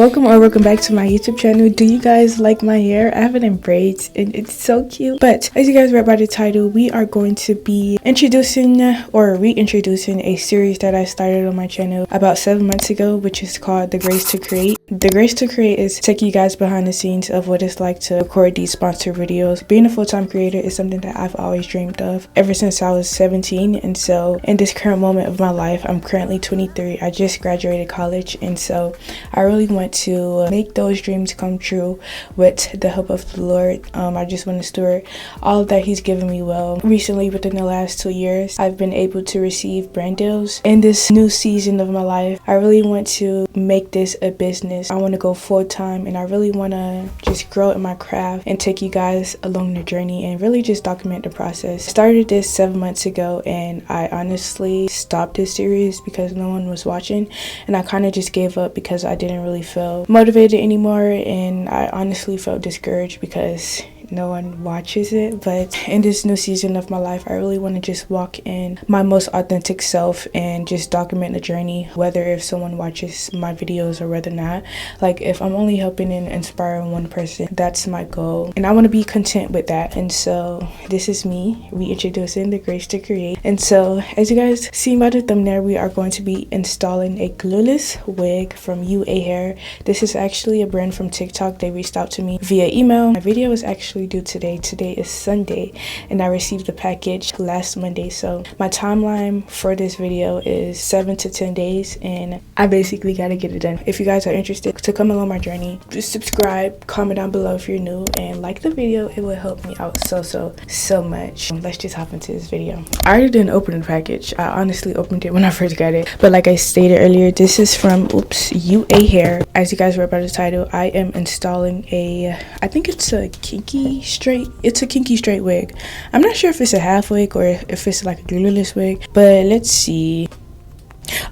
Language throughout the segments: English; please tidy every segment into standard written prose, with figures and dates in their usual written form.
Welcome or welcome back to my YouTube channel. Do you guys like my hair? I have it in braids and it's so cute. But as you guys read by the title, we are going to be introducing or reintroducing a series that I started on my channel about 7 months ago, which is called The Grace to Create. The Grace to Create is taking you guys behind the scenes of what it's like to record these sponsored videos. Being a full-time creator is something that I've always dreamed of ever since I was 17, and so in this current moment of my life, I'm currently 23. I just graduated college, and so I really want to make those dreams come true with the help of the Lord. I just want to steward all that He's given me well. Recently, within the last 2 years, I've been able to receive brand deals. In this new season of my life, I really want to make this a business. I want to go full-time, and I really want to just grow in my craft and take you guys along the journey and really just document the process. I started this 7 months ago, and I honestly stopped this series because no one was watching, and I kind of just gave up because I didn't really feel motivated anymore, and I honestly felt discouraged because no one watches it. But in this new season of my life, I really want to just walk in my most authentic self and just document the journey, whether if someone watches my videos or whether not. Like, if I'm only helping and inspiring one person, that's my goal, and I want to be content with that. And so this is me reintroducing The Grace to Create. And so as you guys see by the thumbnail, we are going to be installing a glueless wig from UA Hair. This is actually a brand from TikTok. They reached out to me via email. My video is actually due today. Today is Sunday, and I received the package last Monday. So my timeline for this video is 7 to 10 days, and I basically got to get it done. If you guys are interested to come along my journey, just subscribe, comment down below if you're new, and like the video. It will help me out so much. Let's just hop into this video. I already didn't open the package. I honestly opened it when I first got it, but like I stated earlier, this is from UA Hair. As you guys read by the title, I am installing I think it's a Kinky straight. It's a Kinky straight wig. I'm not sure if it's a half wig or if it's like a glueless wig, but let's see.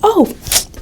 Oh,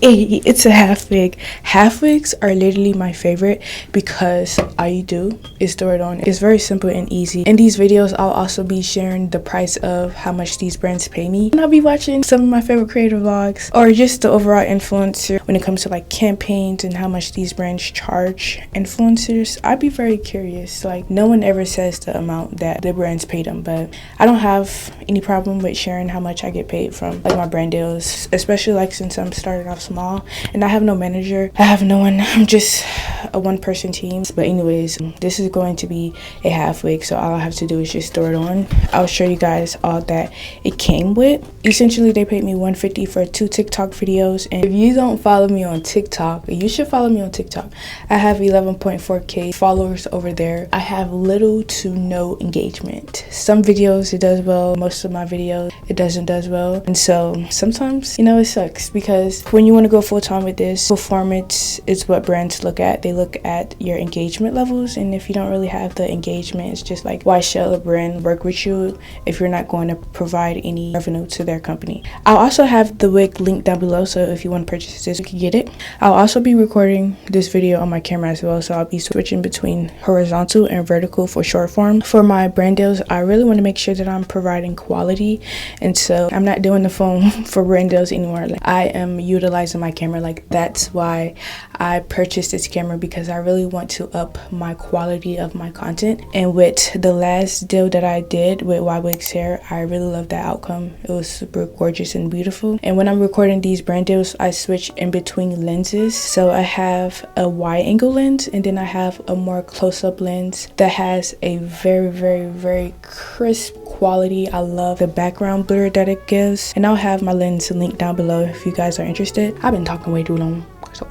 it's a half wig. Half wigs are literally my favorite because all you do is throw it on. It's very simple and easy. In these videos, I'll also be sharing the price of how much these brands pay me, and I'll be watching some of my favorite creator vlogs or just the overall influencer when it comes to like campaigns and how much these brands charge influencers. I'd be very curious. Like, no one ever says the amount that the brands pay them, but I don't have any problem with sharing how much I get paid from like my brand deals, especially like since I'm starting off small and I have no manager, I have no one, I'm just a one-person team. But anyways, this is going to be a half wig, so all I have to do is just throw it on. I'll show you guys all that it came with. Essentially, they paid me $150 for 2 TikTok videos, and if you don't follow me on TikTok, you should follow me on TikTok. I have 11.4k followers over there. I have little to no engagement. Some videos it does well, most of my videos it doesn't does well, and so sometimes, you know, it sucks because when you want to go full-time with this, performance is what brands look at. They look at your engagement levels, and if you don't really have the engagement, it's just like, why should a brand work with you if you're not going to provide any revenue to their company? I'll also have the wig linked down below, so if you want to purchase this, you can get it. I'll also be recording this video on my camera as well, so I'll be switching between horizontal and vertical for short form. For my brand deals, I really want to make sure that I'm providing quality, and so I'm not doing the phone for brand deals anymore. Like, I am utilizing my camera. Like, that's why I purchased this camera, because I really want to up my quality of my content. And with the last deal that I did with YWig's hair, I really loved that outcome. It was super gorgeous and beautiful. And when I'm recording these brand deals, I switch in between lenses. So I have a wide angle lens, and then I have a more close-up lens that has a very crisp quality. I love the background blur that it gives, and I'll have my lens linked down below if you guys are interested. I've been talking way too long, so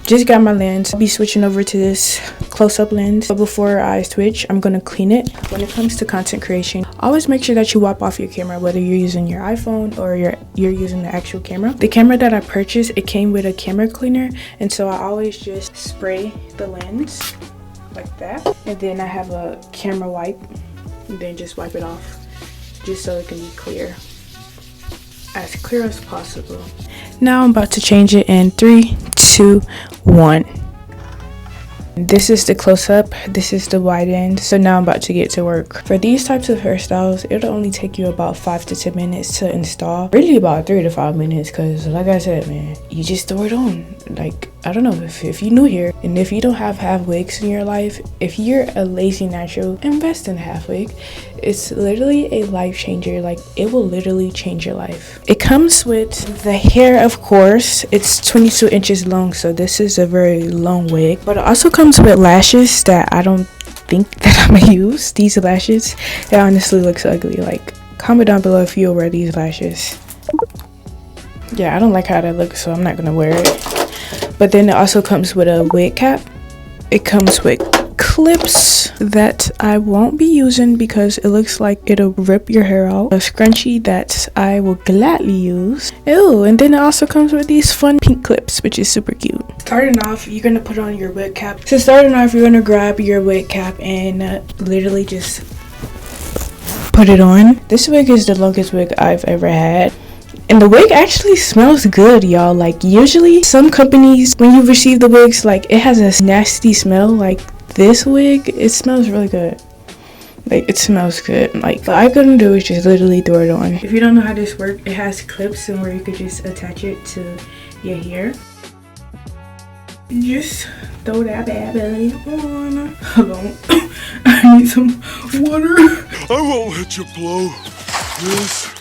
just got my lens. I'll be switching over to this close-up lens, but before I switch, I'm gonna clean it. When it comes to content creation, always make sure that you wipe off your camera, whether you're using your iPhone or you're using the actual camera. The camera that I purchased, it came with a camera cleaner, and so I always just spray the lens like that, and then I have a camera wipe, and then just wipe it off just so it can be clear as possible. Now I'm about to change it in 3, 2, 1. This is the close-up, this is the wide end. So now I'm about to get to work. For these types of hairstyles, it'll only take you about 5 to 10 minutes to install. Really about 3 to 5 minutes, because like I said, man, you just throw it on. like, I don't know if you're new here and if you don't have half wigs in your life, if you're a lazy natural, invest in half wig. It's literally a life changer. Like, it will literally change your life. It comes with the hair, of course. It's 22 inches long, so this is a very long wig. But it also comes with lashes that I don't think that I'm gonna use. These lashes, it honestly looks ugly. Like, comment down below if you'll wear these lashes. Yeah, I don't like how that looks, so I'm not gonna wear it. But then it also comes with a wig cap. It comes with clips that I won't be using because it looks like it'll rip your hair out. A scrunchie that I will gladly use. Ew, and then it also comes with these fun pink clips, which is super cute. Starting off, you're gonna put on your wig cap. So starting off, you're gonna grab your wig cap and literally just put it on. This wig is the longest wig I've ever had. And the wig actually smells good, y'all. Like, usually some companies, when you receive the wigs, like, it has a nasty smell. Like, this wig, it smells really good. Like, it smells good. Like, what I'm gonna do is just literally throw it on. If you don't know how this works, it has clips and where you could just attach it to your hair. Just throw that bad belly on. Hold on. I need some water. I won't let you blow this.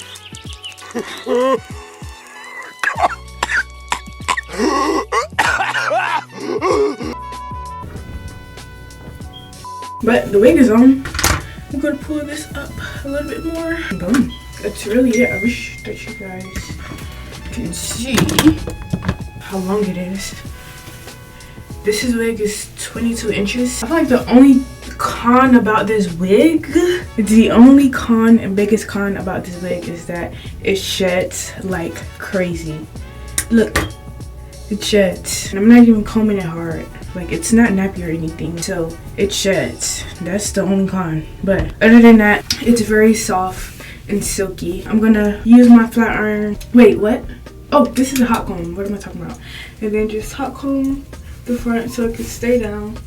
But the wig is on. I'm gonna pull this up a little bit more. Boom. That's really it. I wish that you guys can see how long it is. This wig is 22 inches. I feel like the only con about this wig, the only con and biggest con about this wig is that it sheds like crazy. Look, it sheds. And I'm not even combing it hard. Like, it's not nappy or anything, so it sheds. That's the only con. But other than that, it's very soft and silky. I'm gonna use my flat iron. Wait, what? Oh, this is a hot comb. What am I talking about? And then just hot comb the front so it can stay down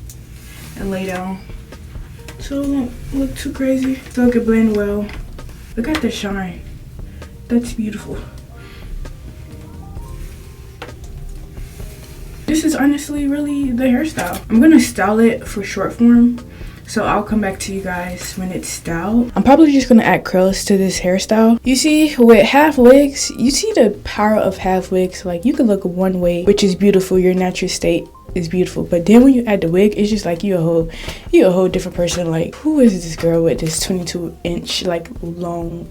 and lay down, so it won't look too crazy, so it can blend well. Look at the shine. That's beautiful. This is honestly really the hairstyle. I'm gonna style it for short form, so I'll come back to you guys when it's styled. I'm probably just gonna add curls to this hairstyle. You see, with half wigs, you see the power of half wigs. Like, you can look one way, which is beautiful. Your natural state is beautiful, but then when you add the wig, it's just like you a whole different person. Like, who is this girl with this 22-inch like long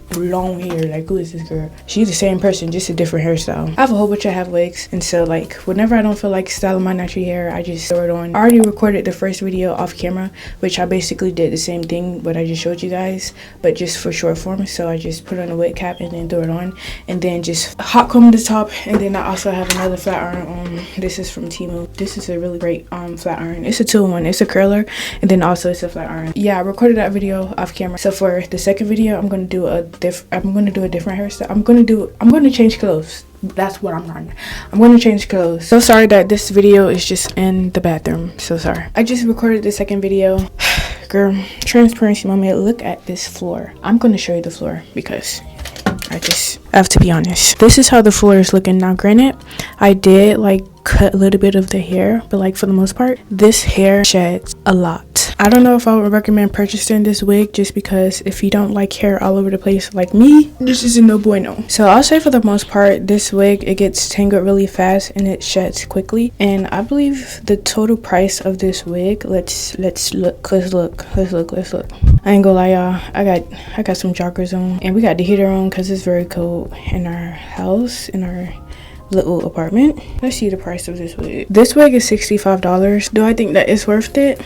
hair? Like, who is this girl? She's the same person, just a different hairstyle. I have a whole bunch of half wigs, and so like whenever I don't feel like styling my natural hair, I just throw it on. I already recorded the first video off camera, which I basically did the same thing what I just showed you guys, but just for short form. So I just put on a wig cap and then throw it on, and then just hot comb the top. And then I also have another flat iron on. This is from Temu. This is a really great flat iron. It's a 2-in-1. It's a curler, and then also it's a flat iron. Yeah, I recorded that video off camera. So for the second video, I'm gonna do a different hairstyle. I'm gonna change clothes. That's what I'm running. I'm gonna change clothes. So sorry that this video is just in the bathroom. So sorry. I just recorded the second video. Girl, transparency moment. Look at this floor. I'm gonna show you the floor because I just have to be honest. This is how the floor is looking now. Granted, I did like cut a little bit of the hair, but like for the most part, this hair sheds a lot. I don't know if I would recommend purchasing this wig, just because if you don't like hair all over the place like me, this is a no bueno. So I'll say for the most part, this wig, it gets tangled really fast and it sheds quickly. And I believe the total price of this wig, let's look. I ain't gonna lie, y'all, I got some joggers on, and we got the heater on because it's very cold in our house, in our little apartment. Let's see the price of this wig. This wig is $65. Do I think that it's worth it?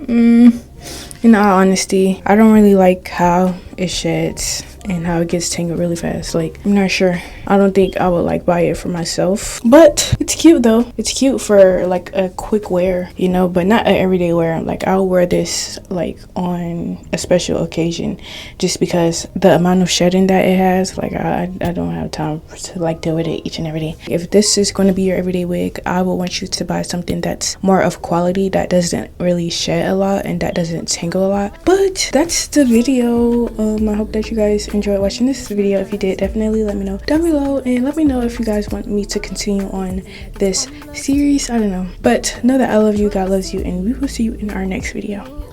In all honesty, I don't really like how it sheds and how it gets tangled really fast. Like, I'm not sure. I don't think I would like buy it for myself, but it's cute though. It's cute for like a quick wear, you know, but not an everyday wear. Like, I'll wear this like on a special occasion, just because the amount of shedding that it has, like I don't have time to like deal with it each and every day. If this is going to be your everyday wig, I will want you to buy something that's more of quality, that doesn't really shed a lot and that doesn't tangle a lot. But that's the video. I hope that you guys enjoyed watching this video. If you did, definitely let me know down below, and let me know if you guys want me to continue on this series. I don't know, but know that I love you, God loves you, and we will see you in our next video.